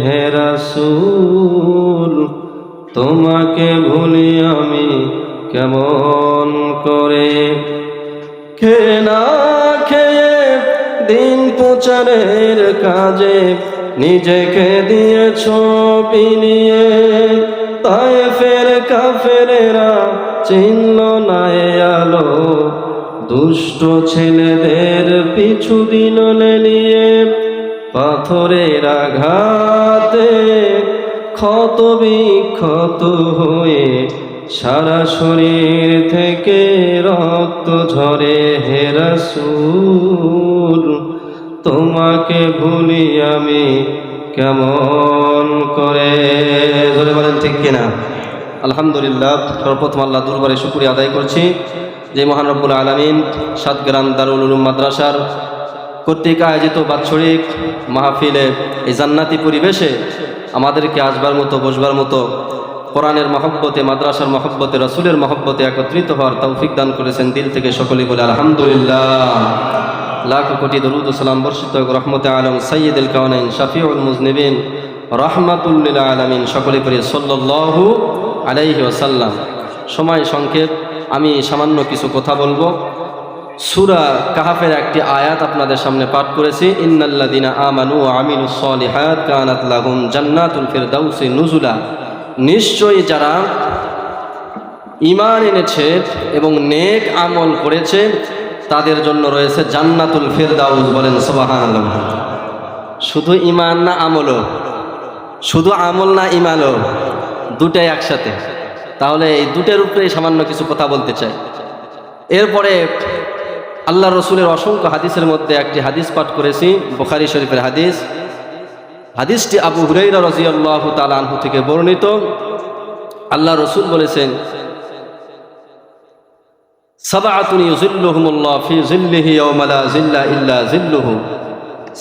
হে রাসূল তোমাকে ভুলি আমি কেমন করে। খেয়ে না খেয়ে দিন প্রচারের কাজে নিজেকে দিয়েছ বিলিয়ে, তায়েফের কাফেরেরা চিনল না এ আলো, দুষ্ট ছেলেদের পিছু দিল লেলিয়ে। পাথরের আঘাতে ক্ষত বিক্ষত হয়ে সারা শরীর থেকে রক্ত ঝরে। হে রাসূল তোমাকে ভুলি আমি কেমন করে। জোরে বলেন ঠিক কিনা? আলহামদুলিল্লাহ, সর্বপ্রথম আল্লাহ দরবারে শুকরিয়া আদায় করছি যে মহান রব্বুল আলামিন সাতগ্রাম দারুল উলুম মাদ্রাসার কর্তৃক আয়োজিত বাৎসরিক মাহফিলে এই জান্নাতি পরিবেশে আমাদেরকে আসবার মতো বসবার মতো কোরআনের মহব্বতে, মাদ্রাসার মহব্বতে, রাসূলের মহব্বতে একত্রিত হওয়ার তৌফিক দান করেছেন। দিল থেকে সকলেই বলে আলহামদুলিল্লাহ। লাখ কোটি দরুদ ও সালাম বর্ষিত রহমতে আলম সাইয়্যিদুল কাওনাইন শাফিউল মুজনিবিন রাহমাতুল লিল আলামিন সকলে পড়ে সাল্লাল্লাহু আলাইহি ওয়াসাল্লাম। সময় সংক্ষেপ, আমি সামান্য কিছু কথা বলবো। সূরা কাহফের একটি আয়াত আপনাদের সামনে পাঠ করেছি, ইন্নাল্লাযীনা আমানু ওয়া আমিলুস সলিহাত কানাত লাহুম জান্নাতুল ফিরদাউসি নুজুলা। নিশ্চয়ই যারা ঈমান এনেছে এবং নেক আমল করেছে তাদের জন্য রয়েছে জান্নাতুল ফিরদাউস। বলেন সুবহানাল্লাহ। শুধু ঈমান না আমলও, শুধু আমল না ঈমানও, দুটাই একসাথে। তাহলে এই দুটের উপরে সামান্য কিছু কথা বলতে চাই। এরপরে আল্লাহ রসুলের অসংখ্য হাদিসের মধ্যে একটি হাদিস পাঠ করেছি, বুখারী শরীফের হাদিস। হাদিসটি আবু হুরায়রা রাদিয়াল্লাহু তাআলা আনহু থেকে বর্ণিত। আল্লাহ রসুল বলেছেন, সাবআতুন ইউযিল্লুহুমুল্লাহু ফি যিল্লিহি ইয়াওমা লা যিল্লা ইল্লা যিল্লুহু।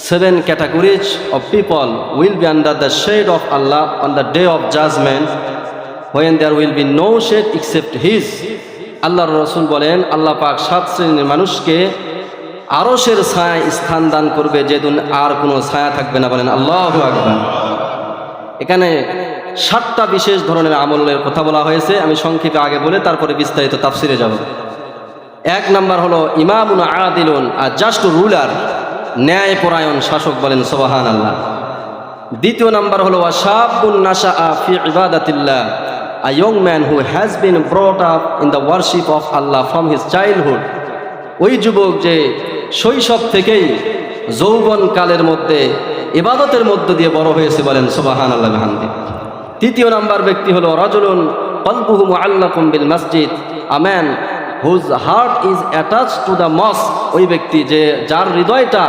7 categories of people will be under the shade of Allah on the day of judgment, when there will be no shade except His. আল্লাহর রসুল বলেন, আল্লাহ পাক 7 শ্রেণীর মানুষকে আরশের ছায়ায় স্থান দান করবে, যেদিন আর কোনো ছায়া থাকবে না। বলেন আল্লাহু আকবার। এখানে 7টা বিশেষ ধরনের আমলের কথা বলা হয়েছে। আমি সংক্ষেপে আগে বলে তারপরে বিস্তারিত তাফসিরে যাব। 1 নাম্বার হলো ইমামুন আদিলুন, আর জাস্ট রুলার, ন্যায়পরায়ণ শাসক। বলেন সুবহানাল্লাহ। 2 নাম্বার হলো ওয়াশাবুন নাশাআ ফি ইবাদাতিল্লাহ, a young man who has been brought up in the worship of Allah from his childhood. ওই যুবক যে শৈশব থেকেই যৌবন কালের মধ্যে ইবাদতের মধ্য দিয়ে বড় হয়েছে। বলেন সুবহানাল্লাহ বিহামদি। 3 নাম্বার ব্যক্তি হলো রাজুলুন কলবুহু মুআল্লাকুম বিল মসজিদ, a man whose heart is attached to the mosque. ওই ব্যক্তি যে যার হৃদয়টা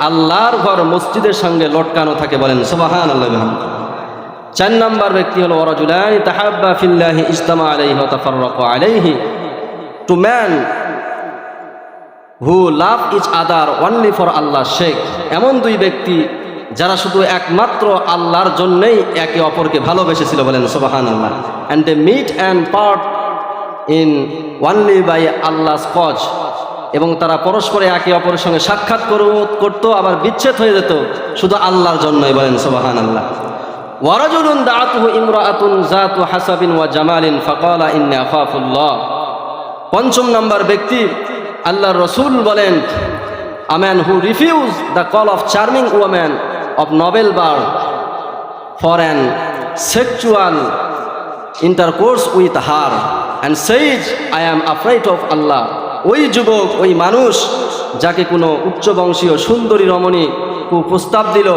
আল্লাহর ঘর মসজিদের সঙ্গে লটকানো থাকে। বলেন সুবহানাল্লাহ বিহামদি। 4 নাম্বার ব্যক্তি হলো রাজুলানি তাহাব্বা ফিল্লাহি ইজতামা আলাইহি ওয়া তাফাররাকু আলাইহি, to man who love each other only for Allah's sake. এমন 2 ব্যক্তি যারা শুধু একমাত্র আল্লাহর জন্যই একে অপরকে ভালোবেসেছিল। বলেন সুবহানাল্লাহ। and they meet and part in only by Allah's cause. এবং তারা পরস্পরে একে অপরের সঙ্গে সাক্ষাৎ করতো, আবার বিচ্ছেদ হয়ে যেত শুধু আল্লাহর জন্যই। বলেন সুবহানাল্লাহ। ওয়ারাজুলুন দাআতুহু ইমরাআতুন যাতু হাসাবিন ওয়া জামালিন ফাকালা ইন্নী আখাফুল্লাহ। 5 নাম্বার ব্যক্তি, আল্লাহর রাসূল বলেন, a man who refused the call of charming woman of noble birth for an sexual intercourse with her and says, I am afraid of Allah. ওই যুবক, ওই মানুষ যাকে কোনো উচ্চবংশীয় সুন্দরী রমণী প্রস্তাব দিল,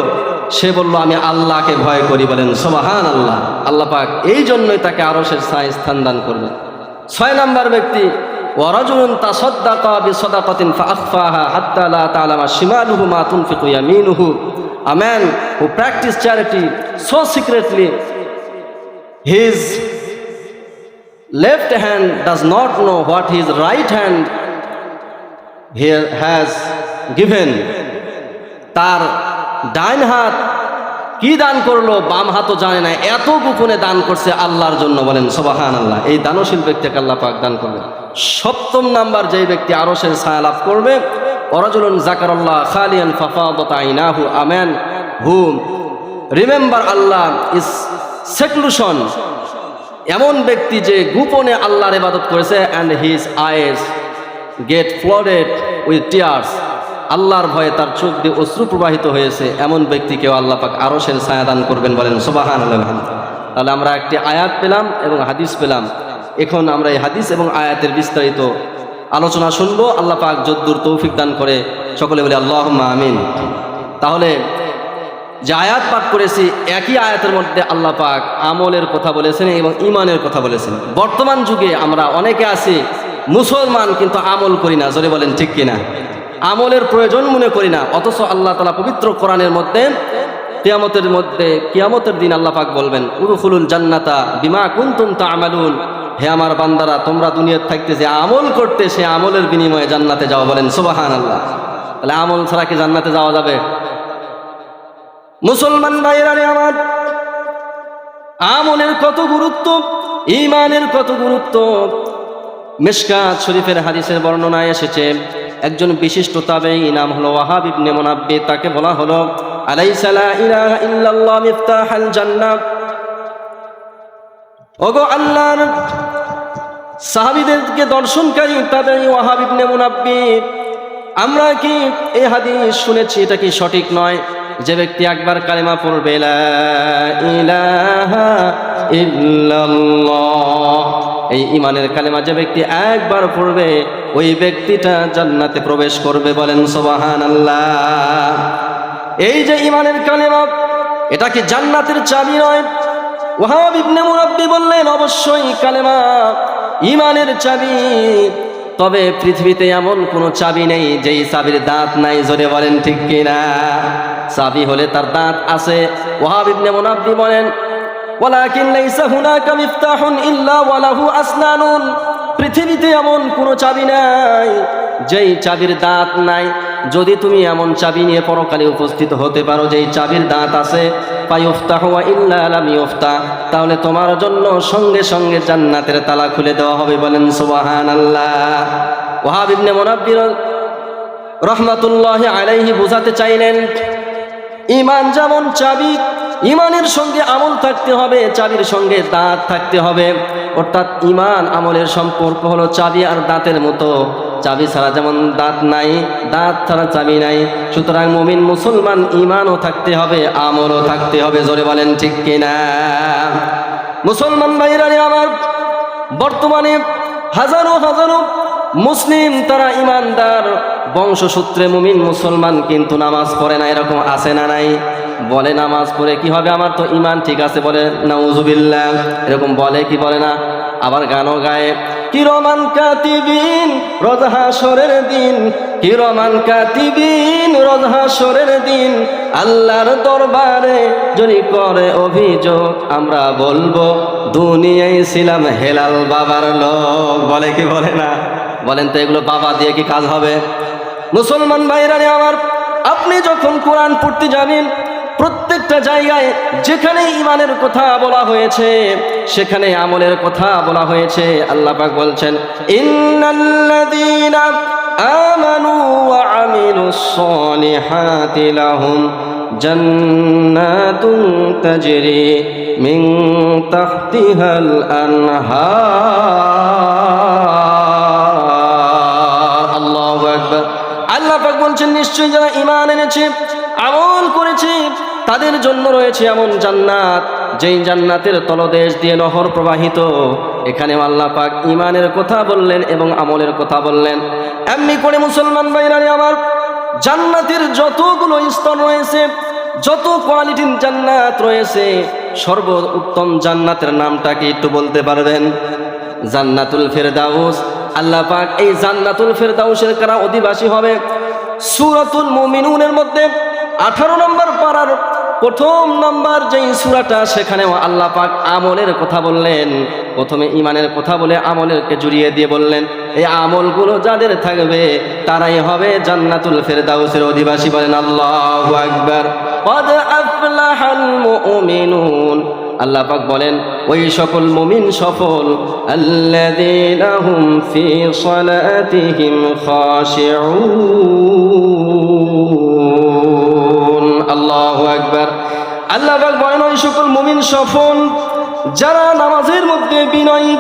সে বলল আমি আল্লাহকে ভয় করি। বলেন সুবহানাল্লাহ। আল্লাহ পাক এই জন্যই তাকে আরশের ছায়ায় স্থান দান করবেন। 6 নাম্বার ব্যক্তি, ওয়ারাজুলুন তাসাদ্দাকা বিসাদাকাতিন ফাআখফাহা হাত্তা লা তা'লামা শিমালুহু মা তুনফিকু ইয়ামিনুহু, a man who practiced charity so secretly his left hand does not know what his right hand has given. তার ডাইন হাত কি দান করলো বাম হাতও জানে না, এত গোপনে দান করছে আল্লাহর জন্য। বলেন সুবহানাল্লাহ। এই দানশীল ব্যক্তিকে আল্লাহ পাক দান করবে। 7 নাম্বার যেই ব্যক্তি আরশের ছায়া লাভ করবে, ওয়ারাজুলুন যাকারাল্লাহ খালিয়ান ফাফাদাত আইনাহু, a man who remember Allah is seclusion, এমন ব্যক্তি যে গোপনে আল্লাহর ইবাদত করেছে, and his eyes get flooded with tears, আল্লাহর ভয়ে তার চোখ দিয়ে অশ্রু প্রবাহিত হয়েছে, এমন ব্যক্তিকেও আল্লাহ পাক আরশের ছায়া দান করবেন, বলেন সুবহানাল্লাহ। তাহলে আমরা একটি আয়াত পেলাম এবং হাদিস পেলাম। এখন আমরা এই হাদিস এবং আয়াতের বিস্তারিত আলোচনা শুনবো। আল্লাহ পাক যদ্দুর তৌফিক দান করে সকলে বলি আল্লাহুম্মা আমিন। তাহলে যে আয়াত পাঠ করেছি, একই আয়াতের মধ্যে আল্লাহ পাক আমলের কথা বলেছেন এবং ঈমানের কথা বলেছেন। বর্তমান যুগে আমরা অনেকে আছি মুসলমান, কিন্তু আমল করি না, জোরে বলেন ঠিক কিনা? আমলের প্রয়োজন মনে করি না, অথচ আল্লাহ তাআলা পবিত্র কোরআনের মধ্যে কিয়ামতের দিন আল্লাহ পাক বলবেন উদখুলুল জান্নাতা বিমা কুনতুম তা'মালুন, হে আমার বান্দারা, তোমরা দুনিয়ার থাকতে যে আমল করতে, সে আমলের বিনিময়ে জান্নাতে যাও, বলেন সুবহানাল্লাহ। তাহলে আমল ছাড়া কি জান্নাতে যাওয়া যাবে? মুসলমান ভাইরা আমার, আমলের কত গুরুত্ব, ঈমানের কত গুরুত্ব। মিশকাত শরীফের হাদিসের বর্ণনায় এসেছে, একজন বিশিষ্ট তাবেঈ, নাম হলো ওয়াহাব ইবনে মুনাব্বি, তাকে বলা হলো আলাইসা লা ইলাহা ইল্লাল্লাহ মিফতাহুল জান্নাহ। ওগো আল্লাহর সাহাবীদেরকে দর্শনকারী তাবেঈ ওয়াহাব ইবনে মুনাব্বি, আমরা কি এই হাদিস শুনেছি, এটা কি সঠিক নয়? যে ব্যক্তি একবার কালেমা পড়বে লা ইলাহা ইল্লাল্লাহ, এই ঈমানের কালেমা যে ব্যক্তি একবার পড়বে, ওই ব্যক্তিটা জান্নাতে প্রবেশ করবে, বলেন সুবহানাল্লাহ। এই যে ঈমানের কালেমা, এটা কি জান্নাতের চাবি নয়? ওয়াহাব ইবনে মুনাব্বি বললেন, অবশ্যই কালেমা ঈমানের চাবি, তবে পৃথিবীতে এমন কোনো চাবি নেই যেই চাবির দাঁত নাই, জোরে বলেন ঠিক কিনা? চাবি হলে তার দাঁত আছে। ওয়াহাব ইবনে মুনাব্বি বলেন ওয়ালাকিন লাইসা হুনাকা মিফতাহুন ইল্লা ওয়া লাহু আসনানুন, পৃথিবীতে এমন কোনো চাবি নাই যেই চাবির দাঁত নাই। যদি তুমি এমন চাবি নিয়ে পরকালে উপস্থিত হতে পারো যেই চাবির দাঁত আছে, ফায়ুফতাহু ওয়া ইল্লা লাম ইউফতাহ, তাহলে তোমার জন্য সঙ্গে সঙ্গে জান্নাতের তালা খুলে দেওয়া হবে, বলেন সুবহানাল্লাহ। ওয়াহাব ইবনে মুনাব্বি রাহমাতুল্লাহি আলাইহি বোঝাতে চাইলেন, ঈমান যেমন চাবি, ঈমানের সঙ্গে আমল থাকতে হবে, চাবির সঙ্গে দাঁত থাকতে হবে। অর্থাৎ ঈমান আমলের সম্পর্ক হলো চাবি আর দাঁতের মতো, চাবি ছাড়া যেমন দাঁত নাই, দাঁত ছাড়া চাবি নাই। সুতরাং মুমিন মুসলমান ঈমানও থাকতে হবে, আমলও থাকতে হবে, জোরে বলেন ঠিক কিনা? মুসলমান ভাইরা আমার, বর্তমানে হাজারো হাজারো মুসলিম, তারা ঈমানদার বংশসূত্রে মুমিন মুসলমান, কিন্তু নামাজ পড়ে না, এরকম আছে না নাই? বলে নামাজ পড়ে কি হবে, আমার তো ঈমান ঠিক আছে, বলে নাউজুবিল্লাহ, এরকম বলে কি বলে না? আবার গানও গায়, কিরমান কাতিবিন রোজ হাসরের দিন, কিরমান কাতিবিন রোজ হাসরের দিন, আল্লাহর দরবারে যদি করে অভিযোগ, আমরা বলবো দুনিয়ায় ছিলাম হেলাল বাবার লোক, বলে কি বলে না? বলেন তো এগুলো বাবা দিয়ে কি কাজ হবে? মুসলমান ভাইরা আমার, আপনি যখন কোরআন পড়তে যাবেন, প্রত্যেকটা জায়গায় যেখানে ঈমানের কথা বলা হয়েছে, সেখানে আমলের কথা বলা হয়েছে। আল্লাহ পাক বলছেন, ইন্নাল্লাযীনা আমানু ওয়া আমিলুস সলিহাতি লাহুম জান্নাতুন তাজরি মিন তাহতিহাল আনহার। আল্লাহু আকবার। আল্লাহ পাক বলছেন, নিশ্চয়ই যারা ঈমান এনেছে, আমল করেছে, তাদের জন্য রয়েছে এমন জান্নাত, যেই জান্নাতের তলদেশ দিয়ে নহর প্রবাহিত। এখানে আল্লাহ পাক ঈমানের কথা বললেন এবং আমলের কথা বললেন। এমনি করে মুসলমান ভাইরা আমার, জান্নাতের যতগুলো স্তর রয়েছে, যত কোয়ালিটির জান্নাত রয়েছে, সর্বোত্তম জান্নাতের নামটা কি একটু বলতে পারবেন? জান্নাতুল ফেরদাউস। আল্লাহ পাক এই জান্নাতুল ফেরদাউসের কারা অধিবাসী হবে? সূরাতুল মুমিনুনের মধ্যে 18 নম্বর পারার প্রথম নম্বর যেই সূরাটা, সেখানেও আল্লাহ পাক আমলের কথা বললেন। প্রথমে ঈমানের কথা বলে আমলেরকে জুড়িয়ে দিয়ে বললেন, এই আমলগুলো যাদের থাকবে তারাই হবে জান্নাতুল ফেরদাউসের অধিবাসী, বলেন আল্লাহু আকবার। ক্বাদ আফলাহাল মুমিনুন। আল্লাহ পাক বলেন, ওই সকল মুমিন সফল, আল্লাযীনা হুম ফি সালাতিহিম খাশিউন। আল্লাহু আকবার। আল্লাহ পাক বলেন ওই সকল মুমিন সফল যারা নামাজের মধ্যে বিনয়ী।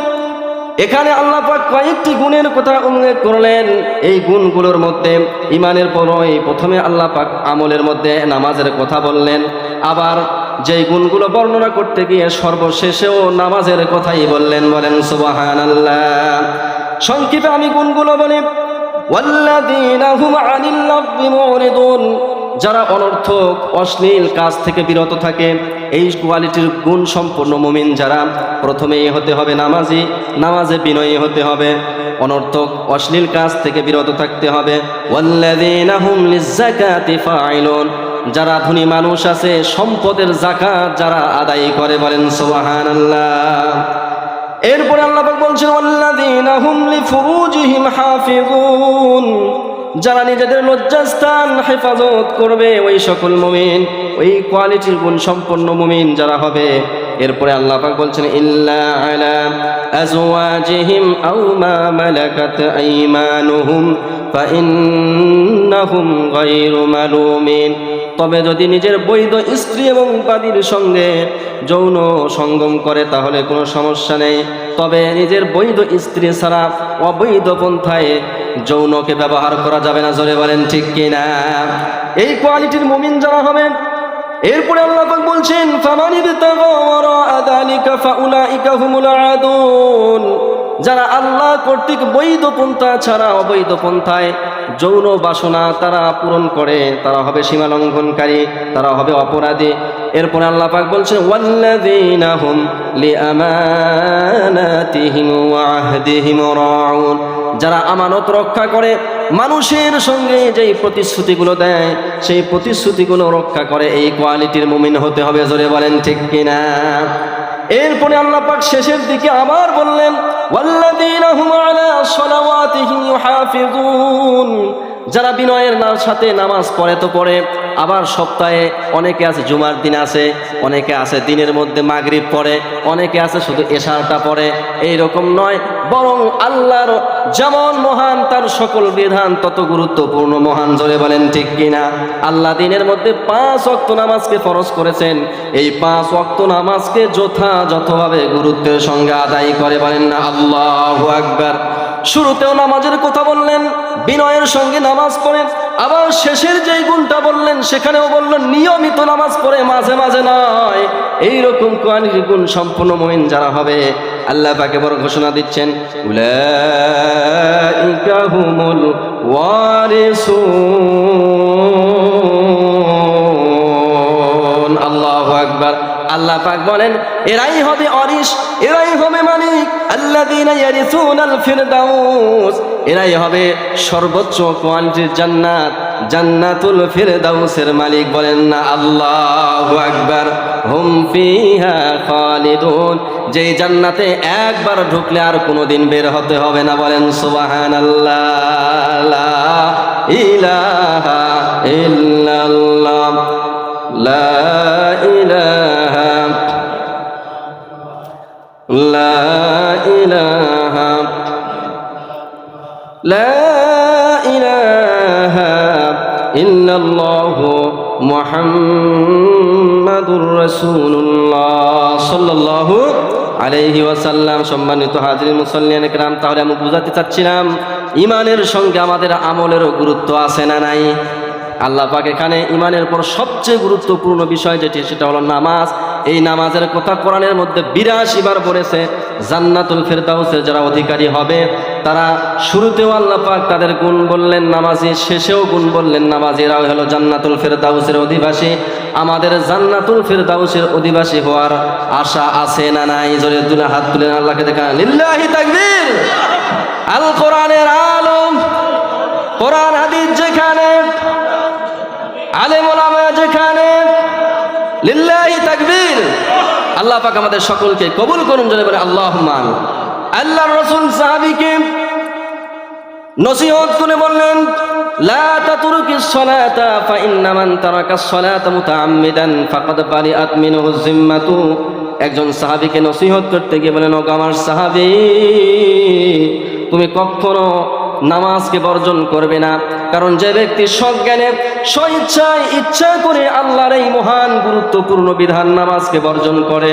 এখানে আল্লাহ পাক কয়েকটি গুণের কথা উল্লেখ করলেন। এই গুণগুলোর মধ্যে ঈমানের পরই প্রথমে আল্লাহ পাক আমলের মধ্যে নামাজের কথা বললেন, আবার যেই গুণগুলো বর্ণনা করতে গিয়ে সর্বশেষেও নামাজের কথাই বললেন। বলেন সুবহানাল্লাহ। সংক্ষেপে আমি গুণগুলো বলি। ওয়াল্লাযীনা হুম আনিল লাগবি মুরিদুন, যারা অনর্থক অশ্লীল কাজ থেকে বিরত থাকে। এই কোয়ালিটির গুণ সম্পন্ন মুমিন যারা, প্রথমেই হতে হবে নামাজি, নামাজে বিনয়ী হতে হবে, অনর্থক অশ্লীল কাজ থেকে বিরত থাকতে হবে। ওয়াল্লাযীনা হুম লিয-যাকাতি ফাঈলুন, যারা ধনী মানুষ আছে সম্পদের যাকাত যারা আদায় করে। বলেন সুবহানাল্লাহ। এরপরে আল্লাহ পাক বলছেন ওয়াল্লাযীনা হুম লিফুরুজিহিম হাফিজুন, যারা নিজেদের লজ্জাস্থান হেফাজত করবে। ওই সকল মুমিন, ওই কোয়ালিটির গুণ সম্পন্ন মুমিন যারা হবে। এরপরে আল্লাহ পাক বলছেন ইল্লা আলা আজওয়াজিহিম আও মা মালাকাত আইমানুহুম ফাইন্নাহুম গায়রু মালুমিন, তবে যদি নিজের বৈধ স্ত্রী এবং বাদীর সঙ্গে যৌন সঙ্গম করে তাহলে কোনো সমস্যা নেই, তবে নিজের বৈধ স্ত্রী ছাড়া অবৈধ পন্থায় যৌনকে ব্যবহার করা যাবে না। জোরে বলেন ঠিক কিনা? এই কোয়ালিটির মুমিন যারা হবে। এরপরে আল্লাহ পাক বলছেন ফামানিবতাগা ওয়ারাআ যালিকা ফাউলাইকা হুমুল আদুন, যারা আল্লাহ কর্তৃক বৈধ পন্থা ছাড়া অবৈধ পন্থায় যৌন বাসনা তারা পূরণ করে, তারা হবে সীমা লঙ্ঘনকারী, তারা হবে অপরাধী। এরপরে আল্লাহ পাক বলছেন ওয়াল্লাযীনা হুম লিআমানাতিহিম ওয়া আহদিহিম রাউন, যারা আমানত রক্ষা করে, মানুষের সঙ্গে যেই প্রতিশ্রুতিগুলো দেয় সেই প্রতিশ্রুতিগুলো রক্ষা করে। এই কোয়ালিটির মুমিন হতে হবে। জোরে বলেন ঠিক কিনা? এরপরে আল্লাহ পাক শেষের দিকে আবার বললেন ওয়াল্লাযীনা হুম আলা সালাওয়াতিহিম ইউহাফিজুন, যারা বিনয়ের সাথে নামাজ পড়ে তো পড়ে, আবার সপ্তাহে অনেকে আছে জুমার দিন আছে, অনেকে আছে দিনের মধ্যে মাগরিব পড়ে, অনেকে আছে শুধু এশারটা পড়ে। এইরকম নয়, বরং আল্লাহর যেমন মহান তার সকল বিধান তত গুরুত্বপূর্ণ মহান। জোরে বলেন ঠিক কিনা? আল্লাহ দিনের মধ্যে 5 ওয়াক্ত নামাজকে ফরজ করেছেন। এই 5 ওয়াক্ত নামাজকে যথাযথভাবে গুরুত্বের সঙ্গে আদায় করে। বলেন না আল্লাহু আকবার। শুরুতেও নামাজের কথা বললেন, বিনয়ের সঙ্গে নামাজ পড়ে, আবার শেষের যেই গুণটা বললেন সেখানেও বললেন নিয়মিত নামাজ পড়ে, মাঝে মাঝে নয়। এইরকম কোয়ালিটির গুণ সম্পন্ন মুমিন যারা হবে, আল্লাহ পাকে বড় ঘোষণা দিচ্ছেন উলাইকা হুমুল ওয়ারিসুন। আল্লাহু আকবার। আল্লাহ পাক বলেন এরাই হবে ওয়ারিস, এরাই হবে মালিক। আল্লাযীনা ইয়ারিসুনাল ফিরদাউস, এরাই হবে সর্বোচ্চ কোয়ালিটির জান্নাত, জান্নাতুল ফিরদাউসের মালিক। বলেন না আল্লাহু আকবার। হুম ফিহা খালিদুন, যেই জান্নাতে একবার ঢুকলে আর কোনোদিন বের হতে হবে না। বলেন সুবহানাল্লাহ। লা ইলাহা ইল্লাল্লাহ, লা ইলাহা, লা ইলাহা, লা ইলাহা ইল্লাল্লাহু মুহাম্মাদুর রাসূলুল্লাহ সাল্লাল্লাহু আলাইহি ওয়াসাল্লাম। সম্মানিত হাজিরিন মুসাল্লিয়ান কিরাম, তাহলে আমি বুঝাতে চাচ্ছিলাম ঈমানের সঙ্গে আমাদের আমলেরও গুরুত্ব আছে না নাই? আল্লাহ পাক এখানে ঈমানের পর সবচেয়ে গুরুত্বপূর্ণ বিষয় যেটি, সেটা হলো নামাজ। এই নামাজের কথা কোরআনের মধ্যে 82 বার বলেছে। জান্নাতুল ফিরদাউসের যারা অধিকারী হবে তারা শুরুতেও আল্লাহ পাক তাদের গুণ বললেন নামাজি, শেষেও গুণ বললেন নামাজি। এরাও হলো জান্নাতুল ফিরদাউসের অধিবাসী। আমাদের জান্নাতুল ফিরদাউসের অধিবাসী হওয়ার আশা আছে না নাই? জোরে তুলে হাত তুলে আল্লাহকে দেখান। লিল্লাহি তাকবীর। আল কোরআনের আলম, কোরআন হাদিস যেখানে, আলেম ওলামা যেখানে, লিল্লাহি তাকবীর। আল্লাহ পাক আমাদের সকলকে কবুল করুন। জোরে বলে আল্লাহুম্মা আমিন। আল্লাহর রাসূল সাহাবীকে নসিহত করে বললেন লা তাতরুকিস সালাতা ফা ইন্না মান তারাকাস সালাতা মুতাআম্মিদান ফাকাদ বারিআত মিনহু যিম্মাতু। একজন সাহাবীকে নসিহত করতে গিয়ে বলেন, ও আমার সাহাবী, তুমি কখনো নামাজকে বর্জন করবে না, কারণ যে ব্যক্তি সজ্ঞানে স্বইচ্ছায় ইচ্ছা করে আল্লাহর এই মহান গুরুত্বপূর্ণ বিধান নামাজকে বর্জন করে,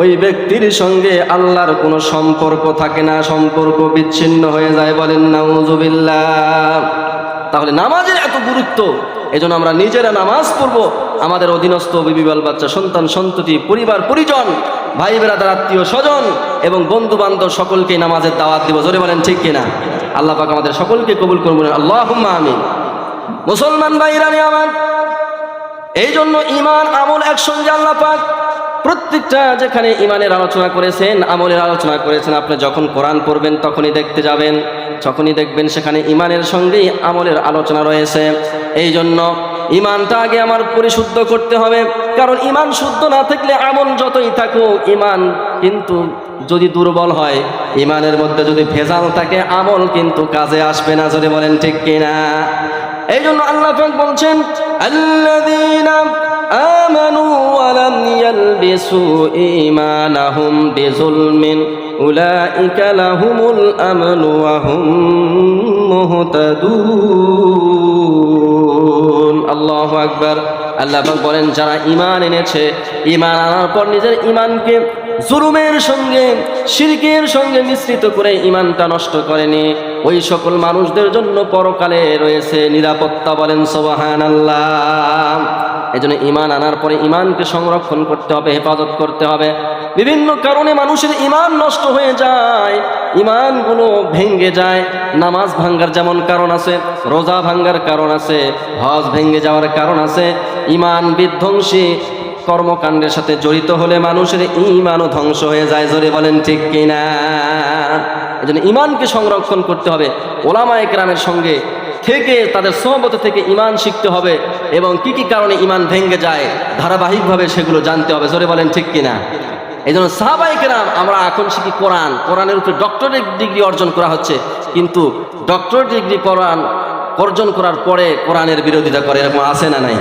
ওই ব্যক্তির সঙ্গে আল্লাহর কোনো সম্পর্ক থাকে না, সম্পর্ক বিচ্ছিন্ন হয়ে যায়। বলেন নাউযুবিল্লাহ। তাহলে নামাজের এত গুরুত্ব, এজন্য আমরা নিজেরা নামাজ পড়বো, আমাদের অধীনস্থ বিবি বাল বাচ্চা, সন্তান সন্ততি, পরিবার পরিজন, ভাই বেরাদার, আত্মীয় স্বজন এবং বন্ধু বান্ধব সকলকে নামাজের দাওয়াত দিব। জোরে বলেন ঠিক কিনা? আল্লাহ পাক আমাদের সকলকে কবুল করবেন, আল্লাহুম্মা আমিন। মুসলমান ভাইরানি আমার, এই জন্য ঈমান আমল একসঙ্গে আল্লাহ পাক প্রত্যেকটা যেখানে ঈমানের আলোচনা করেছেন, আমলের আলোচনা করেছেন, আপনি যখন কোরআন পড়বেন তখনই দেখতে যাবেন, যখনই দেখবেন সেখানে ঈমানের সঙ্গেই আমলের আলোচনা রয়েছে। এই জন্য ঈমানটা আগে আমার পরিশুদ্ধ করতে হবে, কারণ ঈমান শুদ্ধ না থাকলে আমল যতই থাকুক, ঈমান কিন্তু যদি দুর্বল হয়, ঈমানের মধ্যে যদি ভেজাল থাকে, আমল কিন্তু কাজে আসবে না। যদি বলেন ঠিক কিনা? এই জন্য আল্লাহ পাক বলছেন, আল্লাযীনা আমানু ওয়া লাম ইয়ালবিসু ঈমানাহুম বিযুলমিন উলাইকা লাহুমুল আমনু ওয়া হুম মুহতাদুন। আল্লাহু আকবার। আল্লাহ পাক বলেন, যারা ঈমান এনেছে, ঈমান আনার পর নিজের ঈমানকে জুলুমের সঙ্গে, শিরকের সঙ্গে মিশ্রিত করে ঈমানটা নষ্ট করেনি, ওই সকল মানুষদের জন্য পরকালে রয়েছে নিরাপত্তা। বলেন সুবহানাল্লাহ। এজন্য ঈমান আনার পরে ঈমানকে সংরক্ষণ করতে হবে, হেফাজত করতে হবে। বিভিন্ন কারণে মানুষের ঈমান নষ্ট হয়ে যায়, ঈমানগুলো ভেঙ্গে যায়। নামাজ ভাঙ্গার যেমন কারণ আছে, রোজা ভাঙ্গার কারণ আছে, হজ ভেঙ্গে যাওয়ার কারণ আছে। ঈমান বিধ্বংসী কর্মকাণ্ডের সাথে জড়িত হলে মানুষের ঈমানও ধ্বংস হয়ে যায়। জোরে বলেন ঠিক কিনা? এজন্য ঈমানকে সংরক্ষণ করতে হবে। ওলামায়ে কেরামের সঙ্গে থেকে, তাদের সোহবত থেকে ঈমান শিখতে হবে এবং কি কি কারণে ঈমান ভেঙ্গে যায় ধারাবাহিকভাবে সেগুলো জানতে হবে। জোরে বলেন ঠিক কিনা? এই জন্য সাহাবায়ে কেরাম, আমরা এখন শিখি কোরআন, কোরআনের উপরে ডক্টরেট ডিগ্রি অর্জন করা হচ্ছে, কিন্তু ডক্টরেট ডিগ্রি কোরআন অর্জন করার পরে কোরআনের বিরোধিতা করে, এরকম আছে না নাই?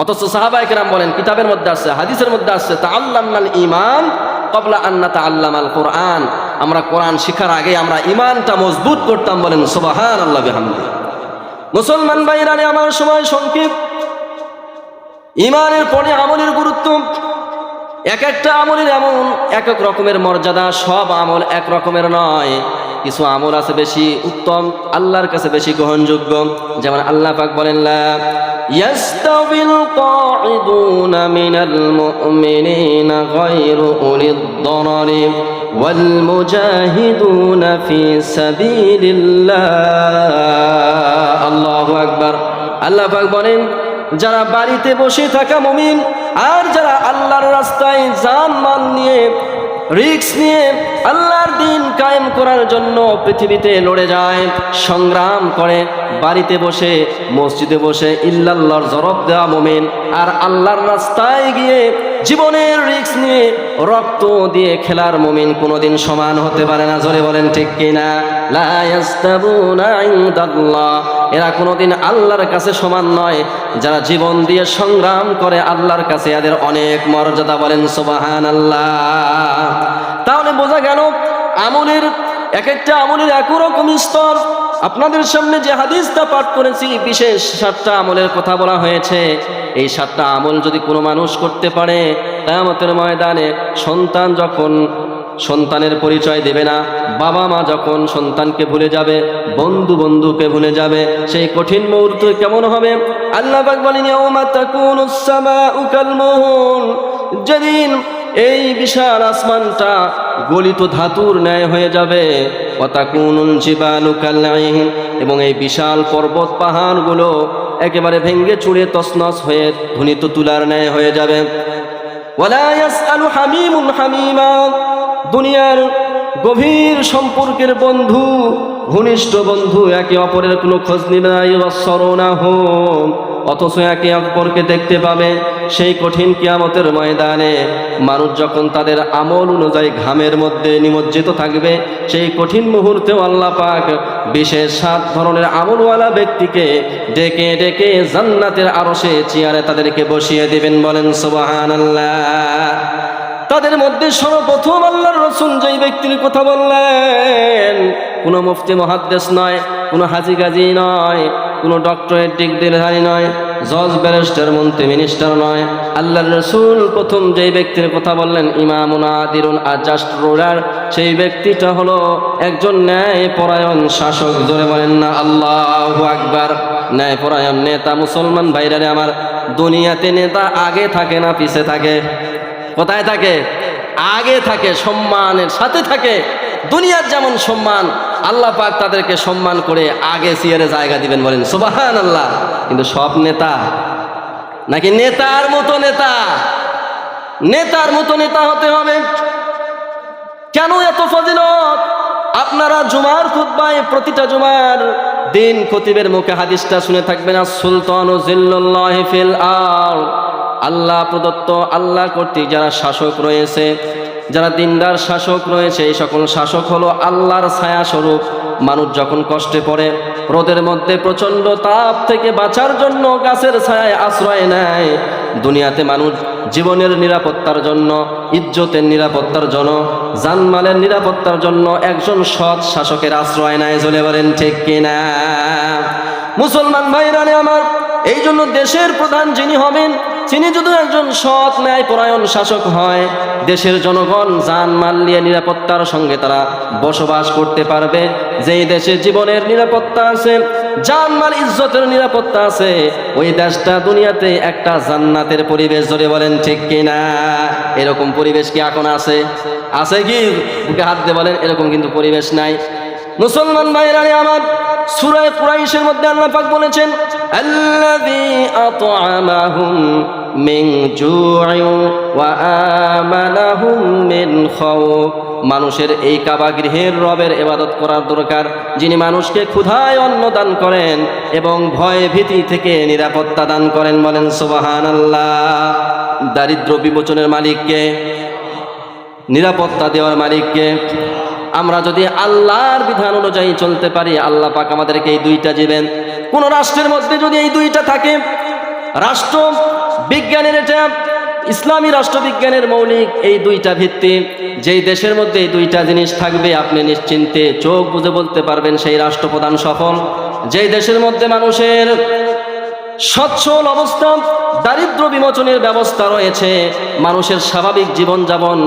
অথচ সাহাবায়ে কেরাম বলেন, কিতাবের মধ্যে আছে, হাদিসের মধ্যে আছে, তাআল্লামনাল ঈমান ক্বাবলা আন নাতাআল্লামাল কোরআন। আমরা কোরআন শিখার আগে আমরা ঈমানটা মজবুত করতাম। বলেন সুবহানাল্লাহ বিহামদিহি। মুসলমান ভাইরা আমার, সময় সংক্ষেপ। ঈমানের পরে আমলের গুরুত্ব, এক একটা আমলের এমন এক এক রকমের মর্যাদা, সব আমল এক রকমের নয়। কিছু আমল আছে বেশি উত্তম, আল্লাহর কাছে বেশি গ্রহণযোগ্য। যেমন আল্লাহ পাক বলেন, লা ইয়াস্তাবিল কাঈদুনা মিনাল মুমিনিনা গায়রু উলিদ দারারি ওয়াল মুজাহিদুনা ফি সাবিলিল্লাহ। আল্লাহু আকবার। আল্লাহ পাক বলেন, যারা বাড়িতে বসে থাকা মুমিন আর যারা আল্লাহর রাস্তায় জান মাল নিয়ে, রিস্ক নিয়ে আল্লাহর দ্বীন কায়েম করার জন্য পৃথিবীতে লড়ে যায়, সংগ্রাম করে, বাড়িতে বসে, মসজিদে বসে ইল্লাল্লাহর জরব দেওয়া মুমিন আর আল্লাহর রাস্তায় গিয়ে জীবনের রিস্ক নিয়ে রক্ত দিয়ে খেলার মুমিন কোনোদিন সমান হতে পারে না। জোরে বলেন ঠিক কিনা? লা ইয়াস্তাবুনা ইনদাল্লাহ। এরা কোনোদিন আল্লাহর কাছে সমান নয়। যারা জীবন দিয়ে সংগ্রাম করে আল্লাহর কাছে এদের অনেক মর্যাদা। বলেন সুবহানাল্লাহ। তাহলে বোঝা গেল আমলের এক একটা আমলের একই রকম স্তর। আপনাদের সামনে যে হাদিসটা পাঠ করেছি, বিশেষ 7টা আমলের কথা বলা হয়েছে। এই 7টা আমল যদি কোনো মানুষ করতে পারে, কিয়ামতের ময়দানে সন্তান যখন সন্তানের পরিচয় দেবে না, বাবা মা যখন সন্তানকে ভুলে যাবে, বন্ধু বন্ধুকে ভুলে যাবে, সেই কঠিন মুহূর্তে কেমন হবে? আল্লাহ পাক বলেন, ইয়াউমা তাকুনুস সামাউ কালমুহুল। যেদিন এই বিশাল আসমানটা গলিত ধাতুর ন্যায় হয়ে যাবে, ওয়া তাকুনুল জিবালু কালঈন। এবং এই বিশাল পর্বত পাহাড়গুলো একেবারে ভেঙ্গে চুরে তছনছ হয়ে ধ্বনিত তুলার ন্যায় হয়ে যাবে। ওয়ালা ইয়াসআলু হামিমুন হামিমা। দুনিয়ার গভীর সম্পর্কের বন্ধু, ঘনিষ্ঠ বন্ধু একে অপরের কোনো খোঁজ নেবে না। ইউবসরুনাহুম। অথচ একে অপরকে দেখতে পাবে। সেই কঠিন কিয়ামতের ময়দানে মানুষ যখন তাদের আমল অনুযায়ী ঘামের মধ্যে নিমজ্জিত থাকবে, সেই কঠিন মুহূর্তেও আল্লাহ পাক বিশেষ 7 ধরনের আমলওয়ালা ব্যক্তিকে ডেকে ডেকে জান্নাতের আরশে চেয়ারে তাদেরকে বসিয়ে দিবেন। বলেন সুবহানাল্লাহ। তাদের মধ্যে সর্বপ্রথম আল্লাহর রাসূল যেই ব্যক্তির কথা বললেন, কোনো মুফতি মুহাদ্দিস নয়, কোনো হাজি গাজী নয়, কোনো ডক্টরেট ডিগ্রিধারী নয়, জজ ব্যারিস্টার মন্ত্রী মিনিস্টার নয়। আল্লাহর রাসূল প্রথম যেই ব্যক্তির কথা বললেন, ইমামুন আদিলুন, আ জাস্ট রুলার, সেই ব্যক্তিটা হলো একজন ন্যায়পরায়ণ শাসক। জোরে বলেন না আল্লাহু আকবার। ন্যায়পরায়ণ নেতা। মুসলমান ভাইরারে আমার, দুনিয়াতে নেতা আগে থাকে না পিছে থাকে? কোথায় থাকে? আগে থাকে, সম্মানের সাথে থাকে। দুনিয়ার যেমন সম্মান, আল্লাহ পাক তাদেরকে সম্মান করে আগে চেয়ারে জায়গা দিবেন, বলেন সুবহানাল্লাহ। কিন্তু সব নেতা নাকি নেতার মতো নেতা? নেতার মতো নেতা হতে হবে। কেন এত ফজিলত? আপনারা জুমার খুতবায়, প্রতিটা জুমার দিন খতিবের মুখে হাদিসটা শুনে থাকবেন, সুলতানু জিল্লুল্লাহি ফিল আরদ। আল্লাহ প্রদত্ত, আল্লাহ কর্তৃক যারা শাসক রয়েছে, যারা দিনদার শাসক রয়েছে, এই সকল শাসক হলো আল্লাহর ছায়া স্বরূপ। মানুষ যখন কষ্টে পড়ে, রোদের মধ্যে প্রচণ্ড তাপ থেকে বাঁচার জন্য গাছের ছায়ায় আশ্রয় নেয়। দুনিয়াতে মানুষ জীবনের নিরাপত্তার জন্য, ইজ্জতের নিরাপত্তার জন্য, জানমালের নিরাপত্তার জন্য একজন সৎ শাসকের আশ্রয় নেয়। জ্বলে বলেন ঠিক কিনা? মুসলমান ভাইরা আমার, এই জন্য দেশের প্রধান যিনি হবেন, তিনি যদি একজন সৎ ন্যায়পরায়ণ শাসক হয়, দেশের জনগণ জানমাল নিয়ে নিরাপত্তার সঙ্গে তারা বসবাস করতে পারবে। যেই দেশে জীবনের নিরাপত্তা আছে, জানমাল ইজ্জতের নিরাপত্তা আছে, ওই দেশটা দুনিয়াতে একটা জান্নাতের পরিবেশ। জোরে বলেন ঠিক কিনা? এরকম পরিবেশ কি এখন আছে? আছে কি? বুকে হাত দিয়ে বলেন, এরকম কিন্তু পরিবেশ নাই। মুসলমান ভাইরা আমার, সূরা কুরাইশের মধ্যে আল্লাহ পাক বলেছেন, আল্লাযী আত'আমাহুম মিন জু'ইন ওয়া আমানাহুম মিন খাউফ। মানুষের এই কাবা গৃহের রবের ইবাদত করার দরকার, যিনি মানুষকে ক্ষুধায় অন্ন দান করেন এবং ভয় ভীতি থেকে নিরাপত্তা দান করেন। বলেন সুবহানাল্লাহ। দারিদ্র বিমোচনের মালিককে, নিরাপত্তা দেওয়ার মালিককে। আমরা যদি আল্লাহর বিধান অনুযায়ী চলতে পারি, আল্লাহ পাক আমাদেরকে এই দুইটা দিবেন। কোন রাষ্ট্রের মধ্যে যদি এই দুইটা থাকে, রাষ্ট্র বিজ্ঞানের, এটা ইসলামী রাষ্ট্রবিজ্ঞানের মৌলিক এই দুইটা ভিত্তি, যেই দেশের মধ্যে এই দুইটা জিনিস থাকবে, আপনি নিশ্চিন্তে চোখ বুজে বলতে পারবেন সেই রাষ্ট্রপ্রধান সফল। যেই দেশের মধ্যে মানুষের সচ্ছল অবস্থা, দারিদ্র বিমোচনের ব্যবস্থা রয়েছে, মানুষের স্বাভাবিক জীবনযাপন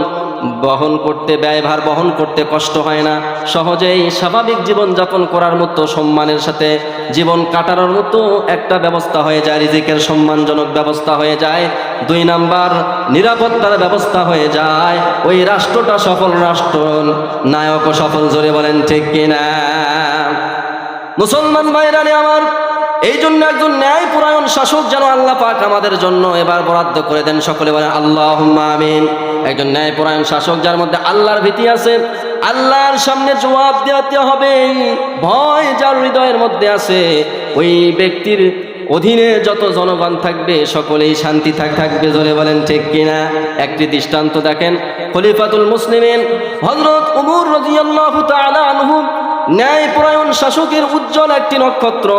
বহন করতে, ব্যয়ভার বহন করতে কষ্ট হয় না, সহজেই স্বাভাবিক জীবনযাপন করার মতো, সম্মানের সাথে জীবন কাটানোর মতো একটা ব্যবস্থা হয়ে যায়, রিজিকের সম্মানজনক ব্যবস্থা হয়ে যায়, 2 নাম্বার নিরাপত্তার ব্যবস্থা হয়ে যায়, ওই রাষ্ট্রটা সফল রাষ্ট্র, নায়কও সফল। জোরে বলেন ঠিক কিনা? মুসলমান ভাইরা আমার, এই জন্য একজন ন্যায়পরায়ণ শাসক যেন আল্লাহ পাক আমাদের জন্য এবার বরাদ্দ করে দেন। সকলে বলেন আল্লাহুম্মা আমিন। একজন ন্যায়পরায়ণ শাসক যার মধ্যে আল্লাহর ভীতি আছে, আল্লাহর সামনে জবাব দিতে হবে, ভয় যার হৃদয়ের মধ্যে আছে, ওই ব্যক্তির অধীনে যত জনগণ থাকবে সকলেই শান্তি থাকবে। জোরে বলেন ঠিক কিনা? একটি দৃষ্টান্ত দেখেন, খলিফাতুল মুসলিমিন হযরত ওমর রাদিয়াল্লাহু তাআলা আনহু, ন্যায়পরায়ণ শাসকের উজ্জ্বল একটি নক্ষত্র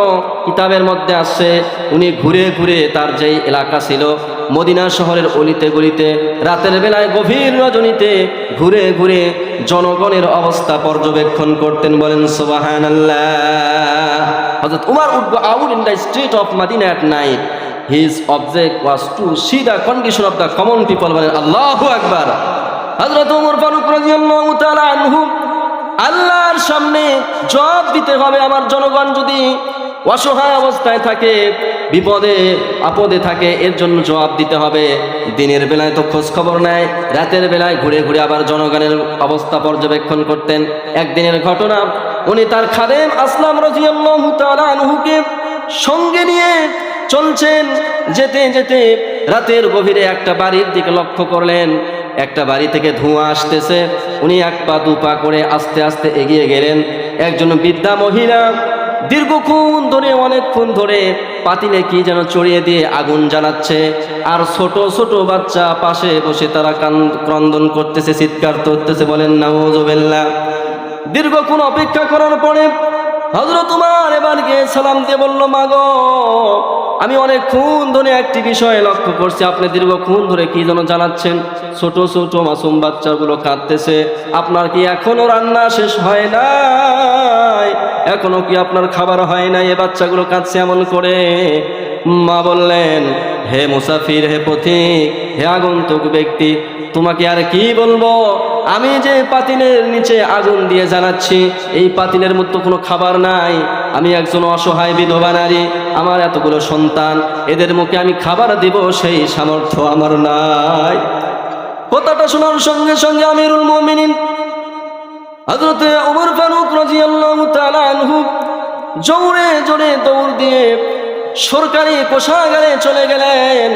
কিতাবের মধ্যে আছে। উনি ঘুরে ঘুরে তার যেই এলাকা ছিল, মদিনা শহরের অলিতে গলিতে, রাতের বেলায় গভীর রজনীতে ঘুরে ঘুরে জনগণের অবস্থা পর্যবেক্ষণ করতেন। বলেন সুবহানাল্লাহ। হযরত Umar would go out in the street of Medina at night. His object was to see the condition of the common people. বলেন আল্লাহু আকবার। হযরত ওমর ফারুক রাদিয়াল্লাহু তাআলা আনহু, আল্লাহর সামনে জবাব দিতে হবে। আমার জনগণ যদি অসহায় অবস্থায় থাকে, বিপদে আপদে থাকে, এর জন্য জবাব দিতে হবে। দিনের বেলায় তো খোঁজ খবর নেয়, রাতের বেলায় ঘুরে ঘুরে আবার জনগণের অবস্থা পর্যবেক্ষণ করতেন। একদিনের ঘটনা, উনি তার খাদেম আসলাম রাদিয়াল্লাহু তাআলা আনহুকে সঙ্গে নিয়ে চলছেন। যেতে যেতে রাতের গভীরে একটা বাড়ির দিকে লক্ষ্য করলেন, একটা বাড়ি থেকে ধোঁয়া আসতেছে। উনি 1 পা 2 পা করে আস্তে আস্তে এগিয়ে গেলেন। একজন বৃদ্ধা মহিলা দীর্ঘক্ষণ ধরে, অনেকক্ষণ ধরে পাতিলে কি যেন চড়িয়ে দিয়ে আগুন জ্বালাচ্ছে, আর ছোট ছোট বাচ্চা পাশে বসে তারা ক্রন্দন করতেছে, চিৎকার করতেছে। বলেন নাউযুবিল্লাহ। দীর্ঘক্ষণ অপেক্ষা করার পরে হযরত উমর এবার গিয়ে সালাম দিয়ে বলল, মা গো, আমি অনেকক্ষণ ধরে একটি বিষয় লক্ষ্য করছি, আপনি দীর্ঘক্ষণ ধরে কি যেন জানাচ্ছেন, ছোট ছোট মাসুম বাচ্চাগুলো কাঁদতেছে, আপনার কি এখনো রান্না শেষ হয় নাই? এখনো কি আপনার খাবার হয় নাই? এ বাচ্চাগুলো কাঁদছে এমন করে। মা বললেন, হে মুসাফির, হে পথিক, হে আগন্তুক ব্যক্তি, তোমাকে আর কি বলবো, আমি যে পাতিলের নিচে আগুন দিয়ে জ্বালাচ্ছি, এই পাতিলের মধ্যে কোনো খাবার নাই। আমি একজন অসহায় বিধবা নারী, আমার এতগুলো সন্তান, এদের মুখে আমি খাবার দিব সেই সামর্থ্য আমার নাই। কথাটা শোনার সঙ্গে সঙ্গে আমিরুল মুমিনিন হযরত ওমর ফারুক রাদিয়াল্লাহু তাআলা আনহু জোরে জোরে দৌড় দিয়ে সরকারি কোষাগারে চলে গেলেন।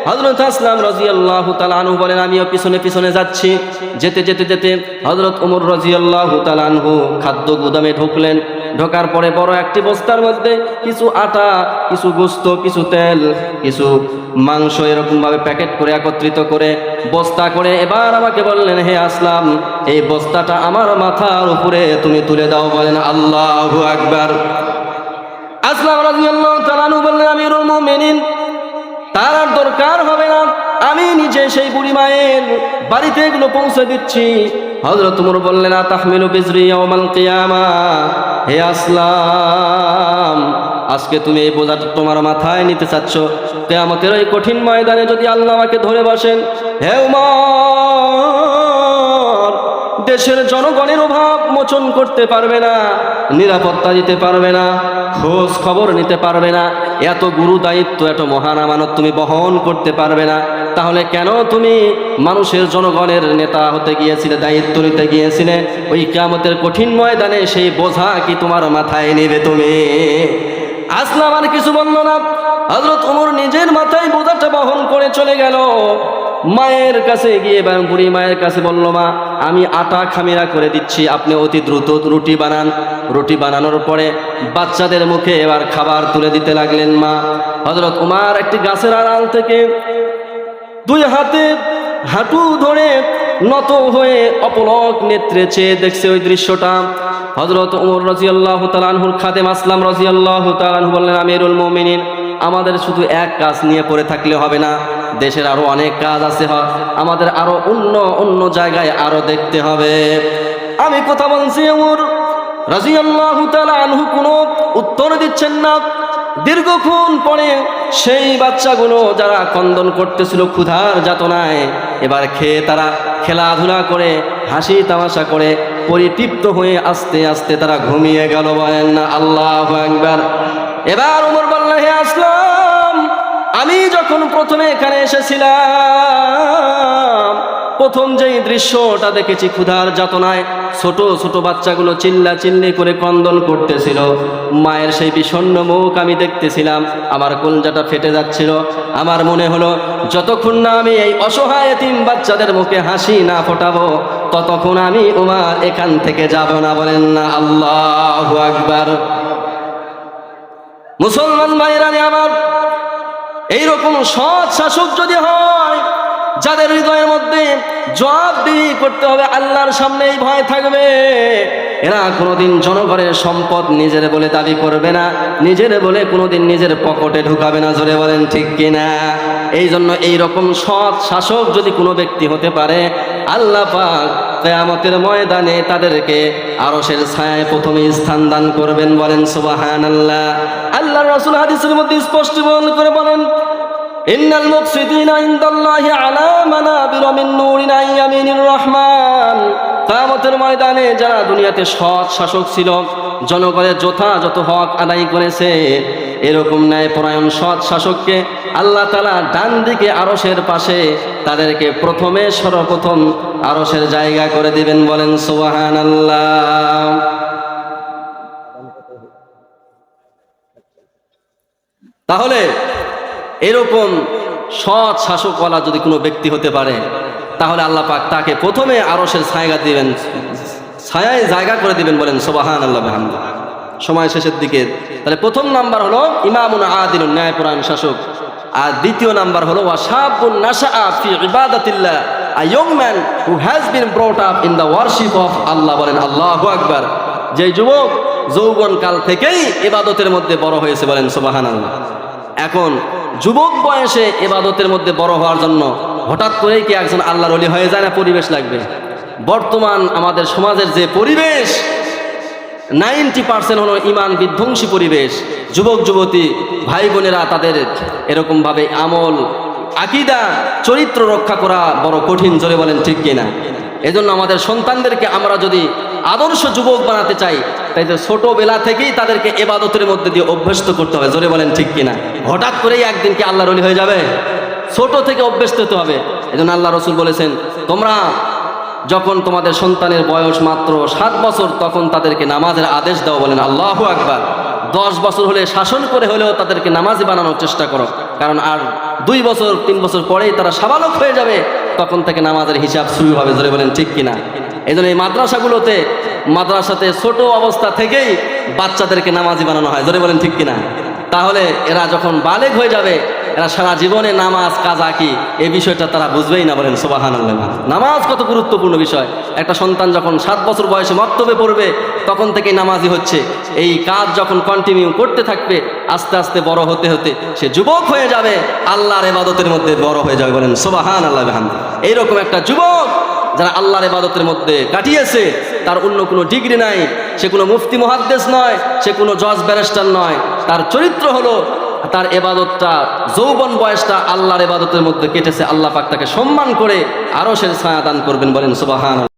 হযরত আসলাম রাদিয়াল্লাহু তাআলা আনহু বলেন, আমিও পিছনে পিছনে যাচ্ছি। যেতে যেতে যেতে হযরত ওমর রাদিয়াল্লাহু তাআলা আনহু খাদ্য গুদামে ঢুকলেন। ঢোকার পরে বড় একটি বস্তার মধ্যে কিছু আটা, কিছু গোশত, কিছু তেল, কিছু মাংস এরকম ভাবে প্যাকেট করে একত্রিত করে বস্তা করে এবার আমাকে বললেন, হে আসলাম, এই বস্তাটা আমার মাথার উপরে তুমি তুলে দাও। বলেন আল্লাহু আকবার। আসলাম রাদিয়াল্লাহু তাআলা আনহু বললেন, আমিরুল মুমিনিন, তার আর দরকার হবে না, আমি নিজে সেই বুড়ি মায়ের বাড়িতে এগুলো পৌঁছে দিচ্ছি। হযরত ওমর বললেন, তাহমিলু বিজরি ইয়াউমাল কিয়ামা, হে আসলাম, আজকে তুমি এই বোঝাটা তোমার মাথায় নিতে চাচ্ছ, কিয়ামতের ওই কঠিন ময়দানে যদি আল্লাহ আমাকে ধরে বসেন, হে ওমর, দেশের জনগণের অভাব মোচন করতে পারবে না, নিরাপত্তা দিতে পারবে না, খোঁজ খবর নিতে পারবে না, এত গুরু দায়িত্ব, এত মহান আমানত তুমি বহন করতে পারবে না, তাহলে কেন তুমি মানুষের জনগণের নেতা হতে গিয়েছিলে, দায়িত্ব নিতে গিয়েছিলে? ওই কিয়ামতের কঠিন ময়দানে সেই বোঝা কি তোমার মাথায় নেবে তুমি? আসলাম আর কিছু বলল না। হযরত ওমর নিজের মাথায় বোঝাটা বহন করে চলে গেল। মায়ের কাছে গিয়ে বুড়ি মায়ের কাছে বলল, মা, আমি আটা খামিরা করে দিচ্ছি, আপনি অতি দ্রুত রুটি বানান। রুটি বানানোর পরে বাচ্চাদের মুখে এবার খাবার তুলে দিতে লাগলেন মা। হযরত ওমর একটি গাছের আড়াল থেকে দুই হাতে হাঁটু ধরে নত হয়ে অপলক নেত্রে চেয়ে দেখছে ওই দৃশ্যটা। হযরত ওমর রাদিয়াল্লাহু তাআলা আনহুর খাদেম আসলাম রাদিয়াল্লাহু তাআলা আনহু বললেন, আমিরুল মুমিনিন, আমাদের শুধু এক কাজ নিয়ে পড়ে থাকলে হবে না, দেশের আরো অনেক কাজ আছে, আমাদের আরো অন্য অন্য জায়গায় আরো দেখতে হবে। আমি কথা বলছি। ওমর রাদিয়াল্লাহু তাআলা আনহু কোনো উত্তর দিচ্ছেন না। দীর্ঘক্ষণ পরে সেই বাচ্চাগুলো যারা ক্রন্দন করতেছিল ক্ষুধার যাতনায়, এবার খেয়ে তারা খেলাধুলা করে হাসি তামাশা করে পরিতৃপ্ত হয়ে আস্তে আস্তে তারা ঘুমিয়ে গেল। বলেন না আল্লাহু আকবার। এবার ওমর বললেন, হে আসলাম, আমি যখন প্রথমে এখানে এসেছিলাম, প্রথম যেই দৃশ্যটা দেখেছি, ক্ষুধার যাতনায় ছোট ছোট বাচ্চাগুলো চিল্লা চিল্লি করে ক্রন্দন করতেছিল, মায়ের সেই বিষণ্ণ মুখ আমি দেখতেছিলাম, আমার কলজাটা ফেটে যাচ্ছিল। আমার মনে হলো, যতক্ষণ না আমি এই অসহায় এতিম বাচ্চাদের মুখে হাসি না ফোটাবো, ততক্ষণ আমি ওমর এখান থেকে যাব না। বলেন না আল্লাহু আকবার। মুসলমান ভাইরা আমার, এইরকম সৎ শাসক যদি হয়, যাদের হৃদয়ের মধ্যে জবাবদিহি করতে হবে, আল্লাহর সামনে এই ভয় থাকবে, এরা কোনোদিন জনগণের সম্পদ নিজের বলে দাবি করবে না, নিজের বলে কোনোদিন নিজের পকেটে ঢুকাবে না। জোরে বলেন ঠিক কিনা? এই জন্য এইরকম সৎ শাসক যদি কোনো ব্যক্তি হতে পারে, আল্লাহ পাক কিয়ামতের ময়দানে তাদেরকে আরশের ছায়ায় প্রথমে স্থান দান করবেন। বলেন সুবহানাল্লাহ। আল্লাহর রাসূল হাদিসের মধ্যে স্পষ্ট করে বলেন, ইন্নাল মুকসিদিনা ইনদাল্লাহি আলা মানাবিরা মিন নূরিন আন ইয়ামিনির রহমান। কিয়ামতের ময়দানে যারা দুনিয়াতে সৎ শাসক ছিল, জনগণের যথাযথ হক আদায় করেছে, এরকম ন্যায়পরায়ণ সৎ শাসককে আল্লাহ তাআলা ডান দিকে আরশের পাশে তাদেরকে প্রথমে সর্বপ্রথম আরশের জায়গা করে দিবেন। বলেন সুবহানাল্লাহ। তাহলে এরকম সৎ শাসকওয়ালা যদি কোনো ব্যক্তি হতে পারে, তাহলে আল্লাহ পাক তাকে প্রথমে আরশের ছায়া দিবেন, ছায়ায় জায়গা করে দিবেন। বলেন সুবহানাল্লাহ বিহামদিহি। সময় শেষের দিকে, তাহলে প্রথম নাম্বার হলো ইমামুন আদিলুন, ন্যায়পরায়ণ শাসক। আর দ্বিতীয় নাম্বার হলো ওয়াশাবুন নাশাআ ফি ইবাদাতিল্লাহ, a young man who has been brought up in the worship of Allah. বলেন আল্লাহু আকবার। যে যুবক যৌবনকাল থেকেই ইবাদতের মধ্যে বড় হয়েছে, বলেন সুবহানাল্লাহ। এখন যুবক বয়সে ইবাদতের মধ্যে বড় হওয়ার জন্য হঠাৎ করেই কি একজন আল্লাহর ওলি হয়ে যায় না? পরিবেশ লাগবে। বর্তমান আমাদের সমাজের যে পরিবেশ, 90% হলো ইমান বিধ্বংসী পরিবেশ। যুবক যুবতী ভাই বোনেরা তাদের এরকমভাবে আমল, আকীদা, চরিত্র রক্ষা করা বড় কঠিন, জোরে বলেন ঠিক কিনা? এজন্য আমাদের সন্তানদেরকে আমরা যদি আদর্শ যুবক বানাতে চাই, তাই তো ছোটবেলা থেকেই তাদেরকে ইবাদতের মধ্যে দিয়ে অভ্যস্ত করতে হবে, জোরে বলেন ঠিক কিনা? হঠাৎ করেই একদিন কি আল্লাহর ওলি হয়ে যাবে? ছোট থেকে অভ্যস্ত হতে হবে। এজন্য আল্লাহ রাসূল বলেছেন, তোমরা যখন তোমাদের সন্তানের বয়স মাত্র 7 বছর, তখন তাদেরকে নামাজের আদেশ দাও, বলেন আল্লাহু আকবার। 10 বছর হলে শাসন করে হলেও তাদেরকে নামাজি বানানোর চেষ্টা করো, কারণ আর 2 বছর 3 বছর পরেই তারা সাবালক হয়ে যাবে, তখন থেকে নামাজের হিসাব শুরু হবে, জোরে বলেন ঠিক কিনা? এই জন্য এই মাদ্রাসাতে ছোট অবস্থা থেকেই বাচ্চাদেরকে নামাজি বানানো হয়, জোরে বলেন ঠিক কিনা? তাহলে এরা যখন বালেগ হয়ে যাবে, এরা সারা জীবনে নামাজ কাজা কি এই বিষয়টা তারা বুঝবেই না, বলেন সুবহানাল্লাহ। নামাজ কত গুরুত্বপূর্ণ বিষয়। একটা সন্তান যখন 7 বছর বয়সে মক্তবে পড়বে, তখন থেকে নামাজি হচ্ছে। এই কাজ যখন কন্টিনিউ করতে থাকবে, আস্তে আস্তে বড় হতে হতে সে যুবক হয়ে যাবে, আল্লাহর ইবাদতের মধ্যে বড় হয়ে যাবে, বলেন সুবহানাল্লাহ। এইরকম একটা যুবক যারা আল্লাহর ইবাদতের মধ্যে কাটিয়েছে, তার অন্য কোনো ডিগ্রি নাই, সে কোনো মুফতি মুহাদ্দিস নয়, সে কোনো জজ ব্যারিস্টার নয়, তার চরিত্র হলো, তার ইবাদতটা, যৌবন বয়সটা আল্লাহর ইবাদতের মধ্যে কেটেছে। আল্লাহ পাক তাকে সম্মান করে আরশের ছায়া দান করবেন, বলেন সুবহানাল্লাহ।